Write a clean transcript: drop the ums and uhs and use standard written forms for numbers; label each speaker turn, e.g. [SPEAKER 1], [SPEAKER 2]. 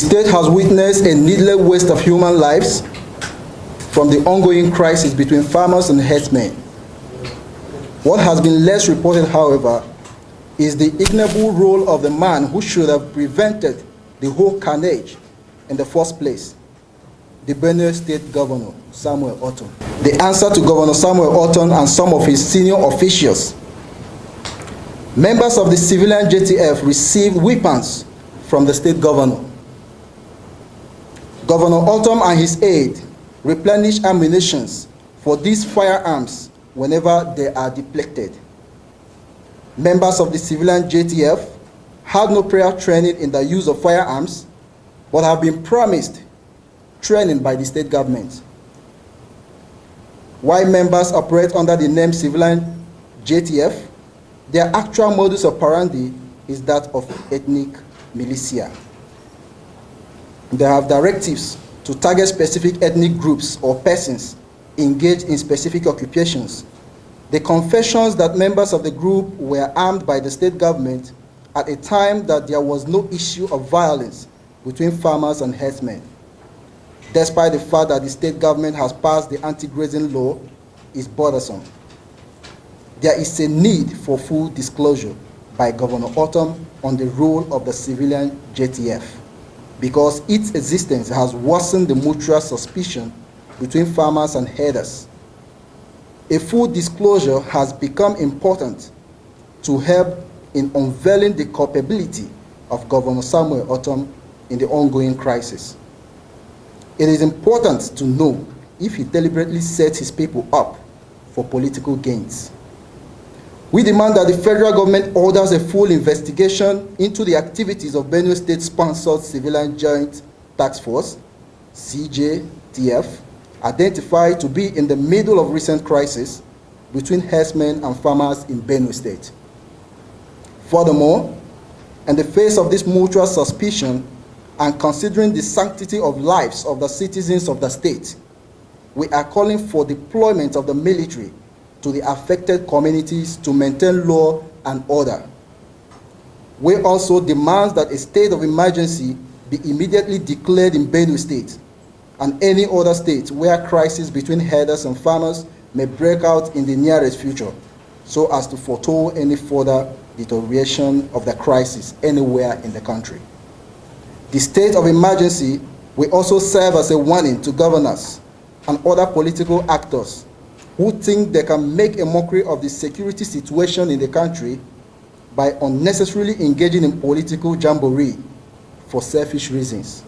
[SPEAKER 1] state has witnessed a needless waste of human lives from the ongoing crisis between farmers and herdsmen. What has been less reported, however, is the ignoble role of the man who should have prevented the whole carnage in the first place, the Benue State Governor, Samuel Ortom. The answer to Governor Samuel Ortom and some of his senior officials: members of the civilian JTF received weapons from the state governor. Governor Ortom and his aide replenish ammunition for these firearms whenever they are depleted. Members of the civilian JTF had no prior training in the use of firearms, but have been promised training by the state government. While members operate under the name civilian JTF, their actual modus operandi is that of ethnic militia. They have directives to target specific ethnic groups or persons engaged in specific occupations. The confessions that members of the group were armed by the state government at a time that there was no issue of violence between farmers and herdsmen, despite the fact that the state government has passed the anti-grazing law, is bothersome. There is a need for full disclosure by Governor Ortom on the role of the civilian JTF, because its existence has worsened the mutual suspicion between farmers and herders. A full disclosure has become important to help in unveiling the culpability of Governor Samuel Ortom in the ongoing crisis. It is important to know if he deliberately sets his people up for political gains. We demand that the federal government orders a full investigation into the activities of Benue State-sponsored Civilian Joint Task Force, CJTF, identified to be in the middle of recent crisis between herdsmen and farmers in Benue State. Furthermore, in the face of this mutual suspicion and considering the sanctity of lives of the citizens of the state, we are calling for deployment of the military to the affected communities to maintain law and order. We also demand that a state of emergency be immediately declared in Benue State and any other state where crisis between herders and farmers may break out in the nearest future, so as to forestall any further deterioration of the crisis anywhere in the country. The state of emergency will also serve as a warning to governors and other political actors who think they can make a mockery of the security situation in the country by unnecessarily engaging in political jamboree for selfish reasons.